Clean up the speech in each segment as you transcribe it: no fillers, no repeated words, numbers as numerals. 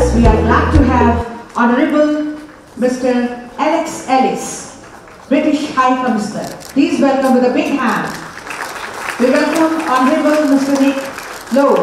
us, we are glad to have Honorable Mr. Alex Ellis, British High Commissioner. Please welcome with a big hand. We welcome Honorable Mr. Nick Lowe.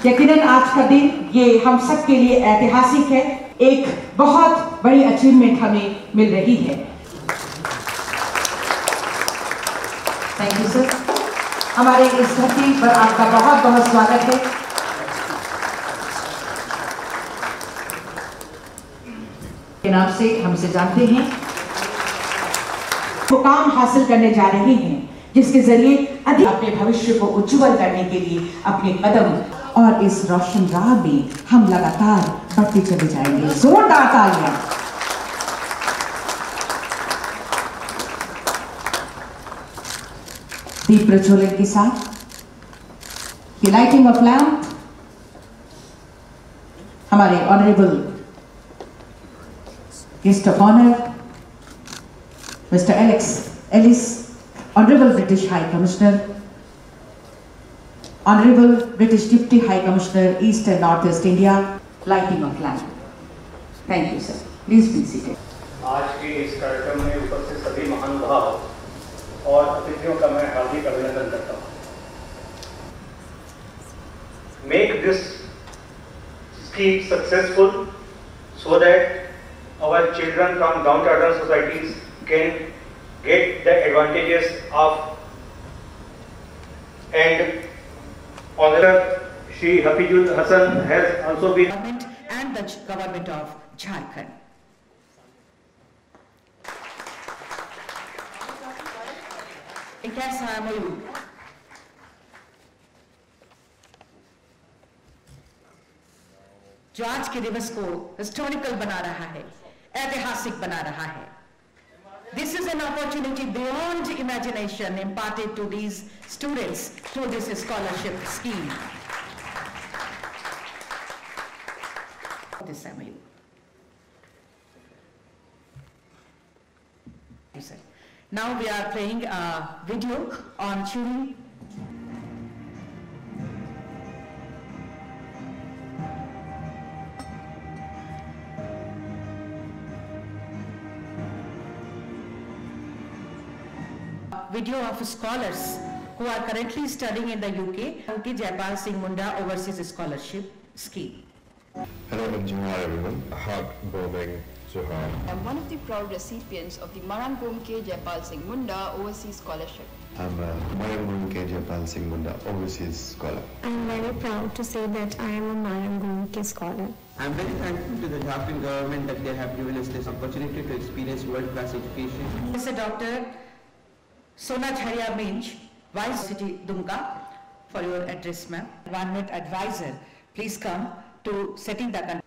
यकीनन आज का दिन ये हम सब के लिए ऐतिहासिक है, एक बहुत बड़ी अचीवमेंट हमें मिल रही है। Thank you sir. हमारे इस धरती पर आपका बहुत बहुत स्वागत है। के नाम से हमसे जानते हैं, मुकाम हासिल करने जा रहे हैं जिसके जरिए अधिक अपने भविष्य को उज्जवल करने के लिए अपने कदम और इस रोशन राह में हम लगातार बढ़ते चले जाएंगे। जोरदार तालियां। दीप प्रज्वलन के साथ लाइटिंग ऑफ लैंप हमारे honourable guest of honour mister Alex Ellis, honourable British high commissioner, Honorable British Deputy High Commissioner, East and North-East India, lighting of lamp. Thank you, sir. Please be seated. आज के इस कार्यक्रम में उपस्थित सभी महानुभाव और अतिथियों का मैं हार्दिक अभिनंदन करता हूँ। Make this scheme successful so that our children from downtrodden societies can get the advantages of and Honorable Shri Hafizul Hasan has also been and the government of Jharkhand. कैसा है मयूर? जो आज के दिवस को हिस्टोरिकल बना रहा है, ऐतिहासिक बना रहा है। This is an opportunity beyond imagination imparted to these students through this scholarship scheme. This time, now we are playing a video on children. Video of scholars who are currently studying in the UK, Jaipal Singh Munda Overseas Scholarship Scheme. Hello and Johar everyone, heartwarming Johar. I'm one of the proud recipients of the Marangom K. Jaipal Singh Munda Overseas Scholarship. I'm Marangom K. Jaipal Singh Munda Overseas Scholar. I'm very proud to say that I am a Marangom K. Scholar. I'm very thankful to the Jharkhand government that they have given us this opportunity to experience world-class education. Mr. Dr. Sona Jharia Minch, Vice City Dumka, for your address, ma'am. Environment advisor, please come to setting the conditions.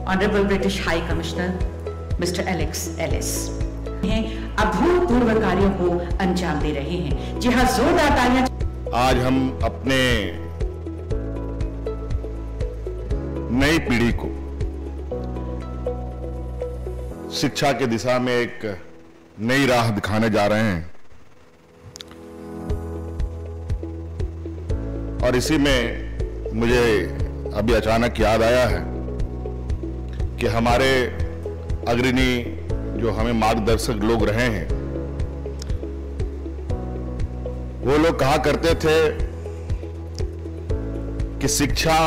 Honorable British High Commissioner, Mr. Alex Ellis, अभूतपूर्व कार्यों को अंजाम दे रहे हैं। जी हाँ, जोरदार तालियां। आज हम अपने नई पीढ़ी को शिक्षा की दिशा में एक नई राह दिखाने जा रहे हैं और इसी में मुझे अभी अचानक याद आया है कि हमारे अग्रणी जो हमें मार्गदर्शक लोग रहे हैं, वो लोग कहा करते थे कि शिक्षा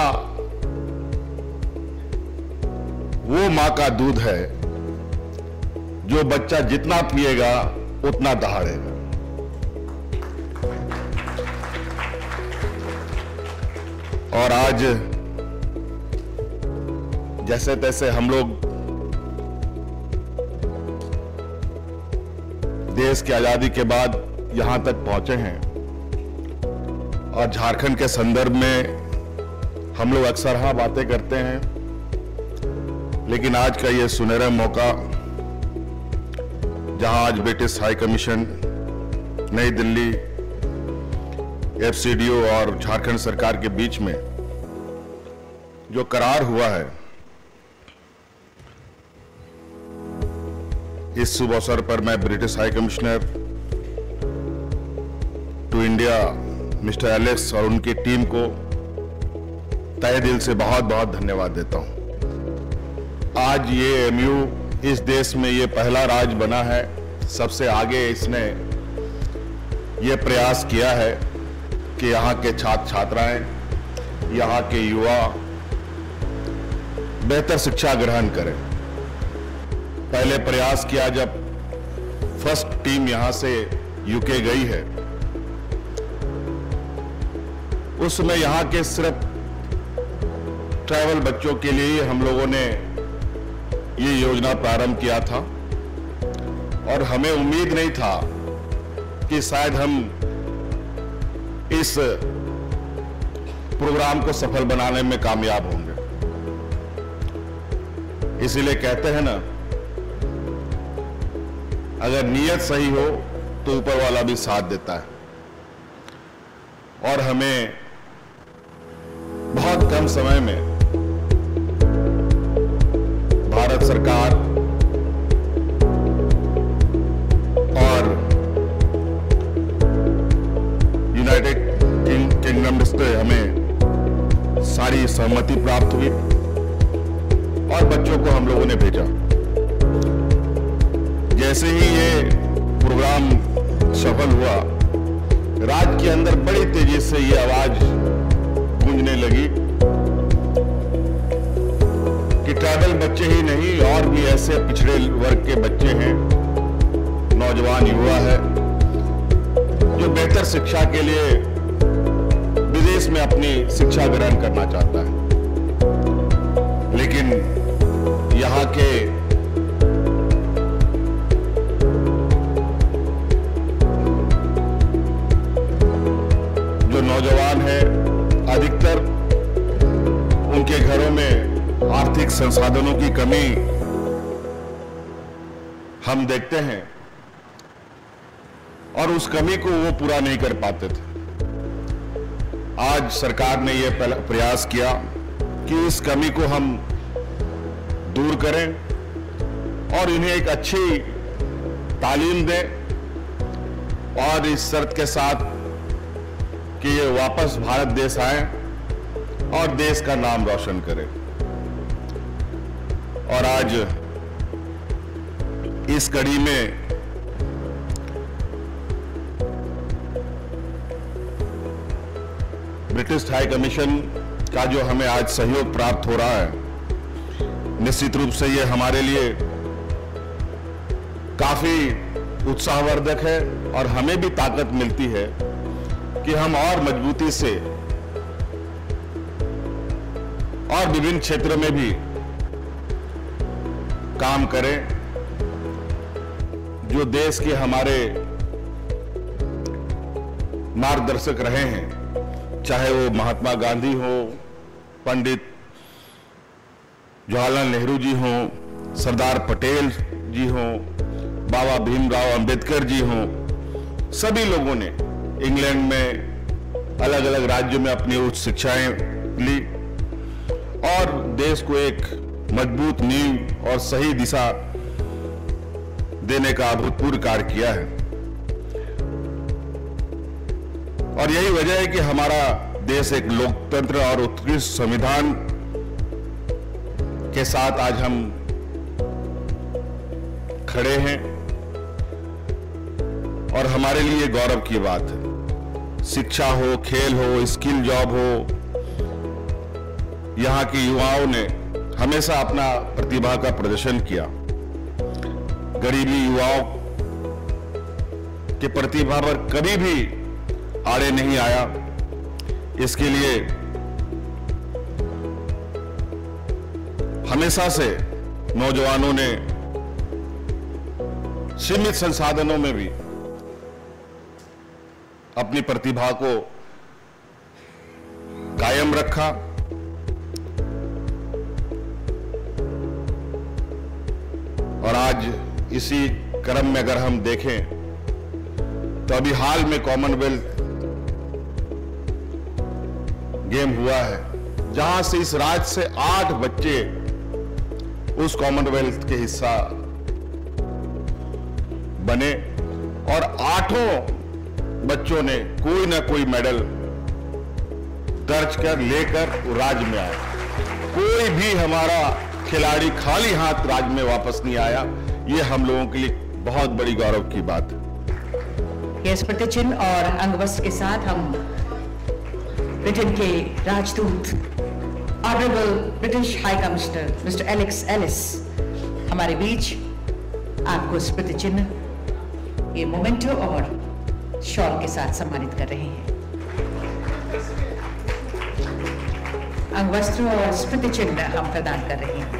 वो मां का दूध है जो बच्चा जितना पिएगा उतना दहाड़ेगा। और आज जैसे तैसे हम लोग देश की आजादी के बाद यहां तक पहुंचे हैं और झारखंड के संदर्भ में हम लोग अक्सर बातें करते हैं, लेकिन आज का ये सुनहरा मौका जहां आज ब्रिटिश हाई कमीशन, नई दिल्ली, एफसीडीओ और झारखंड सरकार के बीच में जो करार हुआ है, इस शुभ अवसर पर मैं British high commissioner to India mister Alex और उनकी टीम को तहे दिल से बहुत बहुत धन्यवाद देता हूं। आज ये एमयू इस देश में ये पहला राज्य बना है, सबसे आगे इसने ये प्रयास किया है कि यहाँ के छात्र छात्राएं, यहाँ के युवा बेहतर शिक्षा ग्रहण करें। पहले प्रयास किया जब फर्स्ट टीम यहां से यूके गई है, उस समय यहां के सिर्फ ट्राइबल बच्चों के लिए हम लोगों ने ये योजना प्रारंभ किया था और हमें उम्मीद नहीं था कि शायद हम इस प्रोग्राम को सफल बनाने में कामयाब होंगे। इसीलिए कहते हैं ना, अगर नीयत सही हो तो ऊपर वाला भी साथ देता है। और हमें बहुत कम समय में भारत सरकार और यूनाइटेड किंगडम से हमें सारी सहमति प्राप्त हुई और बच्चों को हम लोगों ने भेजा। जैसे ही ये प्रोग्राम सफल हुआ, राज्य के अंदर बड़ी तेजी से ये आवाज गूंजने लगी कि ट्राइबल बच्चे ही नहीं और भी ऐसे पिछड़े वर्ग के बच्चे हैं, नौजवान युवा है, जो बेहतर शिक्षा के लिए विदेश में अपनी शिक्षा ग्रहण करना चाहता है, लेकिन यहाँ के जो नौजवान हैं, अधिकतर उनके घरों में आर्थिक संसाधनों की कमी हम देखते हैं और उस कमी को वो पूरा नहीं कर पाते थे। आज सरकार ने यह प्रयास किया कि इस कमी को हम दूर करें और इन्हें एक अच्छी तालीम दें, और इस शर्त के साथ कि ये वापस भारत देश आए और देश का नाम रोशन करें। और आज इस कड़ी में ब्रिटिश हाई कमीशन का जो हमें आज सहयोग प्राप्त हो रहा है, निश्चित रूप से ये हमारे लिए काफी उत्साहवर्धक है और हमें भी ताकत मिलती है कि हम और मजबूती से और विभिन्न क्षेत्रों में भी काम करें। जो देश के हमारे मार्गदर्शक रहे हैं, चाहे वो महात्मा गांधी हो, पंडित जवाहरलाल नेहरू जी हो, सरदार पटेल जी हो, बाबा भीमराव अंबेडकर जी हो, सभी लोगों ने इंग्लैंड में अलग अलग राज्यों में अपनी उच्च शिक्षाएं ली और देश को एक मजबूत नींव और सही दिशा देने का अभूतपूर्व कार्य किया है। और यही वजह है कि हमारा देश एक लोकतंत्र और उत्कृष्ट संविधान के साथ आज हम खड़े हैं और हमारे लिए गौरव की बात है। शिक्षा हो, खेल हो, स्किल जॉब हो, यहाँ के युवाओं ने हमेशा अपना प्रतिभा का प्रदर्शन किया। गरीबी युवाओं के प्रतिभा पर कभी भी आड़े नहीं आया। इसके लिए हमेशा से नौजवानों ने सीमित संसाधनों में भी अपनी प्रतिभा को कायम रखा। और आज इसी क्रम में अगर हम देखें तो अभी हाल में कॉमनवेल्थ गेम हुआ है, जहां से इस राज्य से 8 बच्चे उस कॉमनवेल्थ के हिस्सा बने और 8 बच्चों ने कोई ना कोई मेडल दर्ज कर लेकर राज्य में आए। कोई भी हमारा खिलाड़ी खाली हाथ राज्य में वापस नहीं आया। ये हम लोगों के लिए बहुत बड़ी गौरव की बात है। ये स्मृति चिन्ह और अंगवस्त्र के साथ हम ब्रिटेन के राजदूत honourable British high commissioner mister Alex Ellis हमारे बीच आपको स्मृति चिन्ह, ये मोमेंटो और शॉल के साथ सम्मानित कर रहे हैं। अंगवस्त्र और स्मृति चिन्ह हम प्रदान कर रहे हैं।